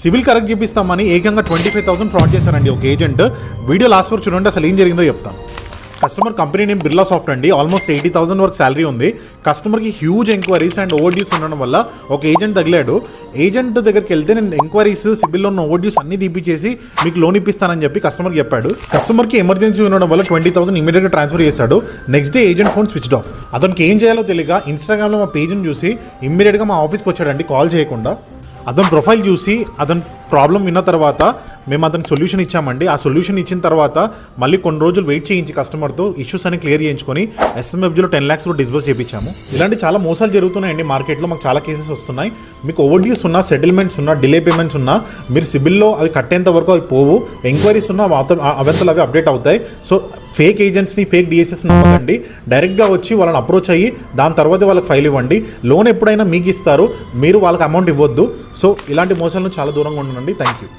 CIBIL correct చూపిస్తామని ఏకంగా 25,000 fraud చేశారండి ఒక ఏజెంట్. వీడియో లాస్ట్ వరకు చూడండి, అసలు ఏం జరిగిందో చెప్తాను. Customer company name Birla soft అండి. ఆల్మోస్ట్ 80,000 వరకు శాలరీ ఉంది. కస్టమర్కి హ్యూజ్ ఎంక్వైరీస్ అండ్ ఓవర్డ్యూస్ ఉండడం వల్ల ఒక ఏజెంట్ తగిలాడు. ఏజెంట్ దగ్గరికి వెళ్తే నేను ఎంక్వైరీస్, సిబిల్లో ఉన్న ఓవర్డ్యూస్ అన్ని తీపిచ్చేసి మీకు లోన్ ఇప్పిస్తానని చెప్పి కస్టమర్కి చెప్పాడు. కస్టమర్కి ఎమర్జెన్సీ ఉండడం వల్ల 20,000 ఇమీడియట్గా ట్రాన్స్ఫర్ చేశాడు. Next day agent phone switched off. అతనికి ఏం చేయాలో తెలియక ఇన్స్టాగ్రామ్లో మా పేజ్ని చూసి ఇమ్మీడియట్గా మా ఆఫీస్కి వచ్చాడండి, కాల్ చేయకుండా. అతని ప్రొఫైల్ చూసి అతని ప్రాబ్లం విన్న తర్వాత మేము అతనికి సొల్యూషన్ ఇచ్చామండి. ఆ సొల్యూషన్ ఇచ్చిన తర్వాత మళ్ళీ కొన్ని రోజులు వెయిట్ చేయించి కస్టమర్తో ఇష్యూస్ అని క్లియర్ చేయించుకొని SMFGలో 10 lakhs డిస్బర్స్ చేయించాము. ఇలాంటి చాలా మోసాలు జరుగుతున్నాయండి మార్కెట్లో. మాకు చాలా కేసెస్ వస్తున్నాయి. మీకు ఓవర్డ్యూస్ ఉన్నా, సెటిల్మెంట్స్ ఉన్నా, డిలే పేమెంట్స్ ఉన్నా మీరు సిబిల్లో అవి కట్టేంత వరకు అవి పోవు. ఎంక్వైరీస్ ఉన్నా అవంతలు అవి అప్డేట్ అవుతాయి. సో ఫేక్ ఏజెంట్స్ని, ఫేక్ DSS నమ్మకండి. డైరెక్ట్గా వచ్చి వాళ్ళని అప్రోచ్ అయ్యి దాని తర్వాత వాళ్ళకి ఫైల్ ఇవ్వండి. లోన్ ఎప్పుడైనా మీకు ఇస్తారు, మీరు వాళ్ళకి అమౌంట్ ఇవ్వద్దు. సో ఇలాంటి మోసాలను చాలా దూరంగా ఉండండి. Thank you.